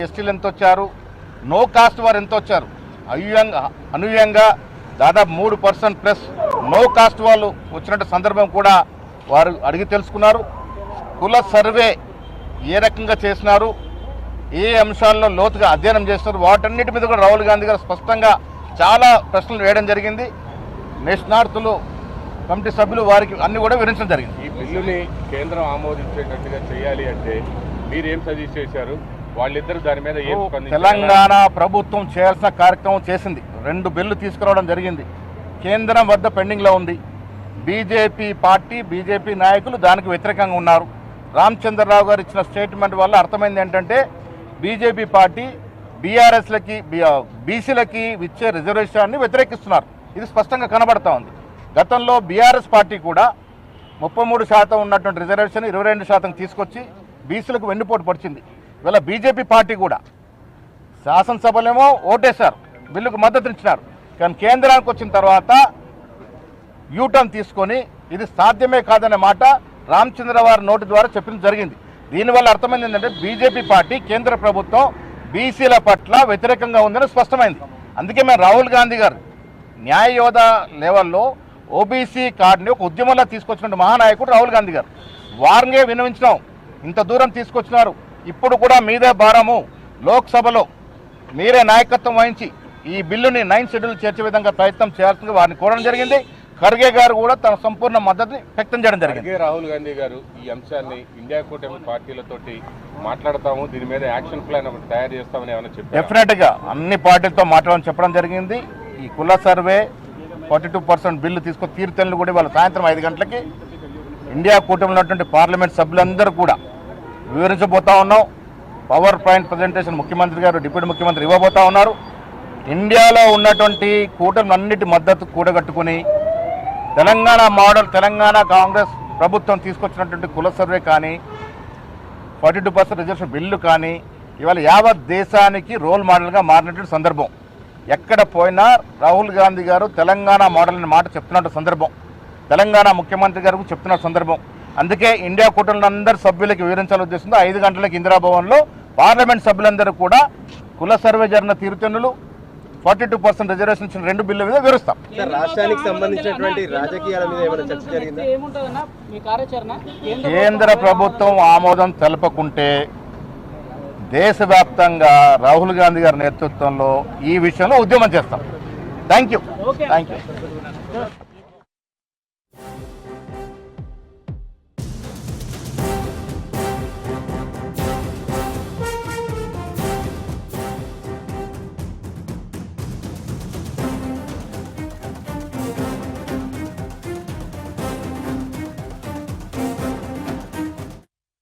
ఎస్టీలు ఎంత వచ్చారు, నో కాస్ట్ వారు ఎంత వచ్చారు, అనూహ్యంగా దాదాపు 3% ప్లస్ నో కాస్ట్ వాళ్ళు వచ్చినట్టు సందర్భం కూడా వారు అడిగి తెలుసుకున్నారు. కుల సర్వే ఏ రకంగా చేసినారు, ఏ అంశాల్లో లోతుగా అధ్యయనం చేస్తున్నారు, వాటన్నిటి మీద కూడా రాహుల్ గాంధీ గారు స్పష్టంగా చాలా ప్రశ్నలు వేయడం జరిగింది. నేషనార్థులు కమిటీ సభ్యులు వారికి అన్ని కూడా వివరించడం జరిగింది. ఈ బిల్లుని కేంద్రం ఆమోదించేటట్టుగా చేయాలి అంటే మీరేం సజెస్ట్ చేశారు? వాళ్ళిద్దరు దాని మీద తెలంగాణ ప్రభుత్వం చేయాల్సిన కార్యక్రమం చేసింది. 2 బిల్లు తీసుకురావడం జరిగింది. కేంద్రం వద్ద పెండింగ్లో ఉంది. బీజేపీ పార్టీ, బీజేపీ నాయకులు దానికి వ్యతిరేకంగా ఉన్నారు. రామచంద్రరావు గారు ఇచ్చిన స్టేట్మెంట్ వల్ల అర్థమైంది ఏంటంటే బీజేపీ పార్టీ బీఆర్ఎస్లకి, బీసీలకి ఇచ్చే రిజర్వేషన్ని వ్యతిరేకిస్తున్నారు. ఇది స్పష్టంగా కనబడతా ఉంది. గతంలో బీఆర్ఎస్ పార్టీ కూడా 33% ఉన్నటువంటి రిజర్వేషన్ 22% తీసుకొచ్చి బీసీలకు వెన్నుపోటు పడిచింది. ఇవాళ బీజేపీ పార్టీ కూడా శాసనసభలేమో ఓటేశారు, బిల్లుకు మద్దతునిచ్చినారు. కానీ కేంద్రానికి వచ్చిన తర్వాత యూటర్న్ తీసుకొని ఇది సాధ్యమే కాదనే మాట రామచంద్ర వారి నోటి ద్వారా చెప్పడం జరిగింది. దీనివల్ల అర్థమైంది ఏంటంటే బీజేపీ పార్టీ, కేంద్ర ప్రభుత్వం బీసీల పట్ల వ్యతిరేకంగా ఉందని స్పష్టమైంది. అందుకే మేము రాహుల్ గాంధీ గారు న్యాయ యోధ లెవెల్లో ఓబీసీ కార్డుని ఒక ఉద్యమంలో తీసుకొచ్చిన మహానాయకుడు రాహుల్ గాంధీ గారు. వారినే వినవించినాం, ఇంత దూరం తీసుకొచ్చినారు, ఇప్పుడు కూడా మీదే భారము, లోక్సభలో మీరే నాయకత్వం వహించి ఈ బిల్లుని 9th షెడ్యూల్ చేర్చే విధంగా ప్రయత్నం చేయాల్సింది వారిని కోరడం జరిగింది. ఖర్గే గారు కూడా తన సంపూర్ణ మద్దతుని వ్యక్తం చేయడం జరిగింది. రాహుల్ గాంధీ గారు ఈ అంశాన్ని ఇండియా కూటమి పార్టీలతోటి మాట్లాడతాము, దీని మీద యాక్షన్ ప్లాన్ ఒకటి తయారు చేస్తామని ఏమైనా చెప్పారు? డెఫినెట్గా అన్ని పార్టీలతో మాట్లాడమని చెప్పడం జరిగింది. ఈ కుల సర్వే 42% బిల్లు తీసుకొని తీరుతెన్నులు కూడా ఇవాళ సాయంత్రం 5 గంటలకి ఇండియా కూటమిలో ఉన్నటువంటి పార్లమెంట్ సభ్యులందరూ కూడా వివరించబోతా ఉన్నాం. పవర్ పాయింట్ ప్రజెంటేషన్ ముఖ్యమంత్రి గారు, డిప్యూటీ ముఖ్యమంత్రి ఇవ్వబోతా ఉన్నారు. ఇండియాలో ఉన్నటువంటి కూటమిలన్నిటి మద్దతు కూడగట్టుకుని తెలంగాణ మోడల్, తెలంగాణ కాంగ్రెస్ ప్రభుత్వం తీసుకొచ్చినటువంటి కుల సర్వే కానీ 42% రిజర్వేషన్ బిల్లు కానీ ఇవాళ యావత్ దేశానికి రోల్ మోడల్గా మారినటువంటి సందర్భం. ఎక్కడ పోయినా రాహుల్ గాంధీ గారు తెలంగాణ మోడల్ అనే మాట చెప్తున్నట్టు సందర్భం, తెలంగాణ ముఖ్యమంత్రి గారు చెప్తున్న సందర్భం. అందుకే ఇండియా కూటమిలో అందరు సభ్యులకి వివరించాలని ఉద్దేశంతో 5 గంటలకు ఇందిరాభవన్లో పార్లమెంట్ సభ్యులందరూ కూడా కుల సర్వే జరిగిన తీరుతెన్నులు, 42% రిజర్వేషన్ ఇచ్చిన 2 బిల్లుల మీద వివరిస్తాం. రాష్ట్రానికి సంబంధించినటువంటి రాజకీయాల మీద ఏమైనా చర్చ జరిగిందా? కేంద్ర ప్రభుత్వం ఆమోదం తెలపకుంటే దేశవ్యాప్తంగా రాహుల్ గాంధీ గారి నేతృత్వంలో ఈ విషయంలో ఉద్యమం చేస్తాం. Thank you.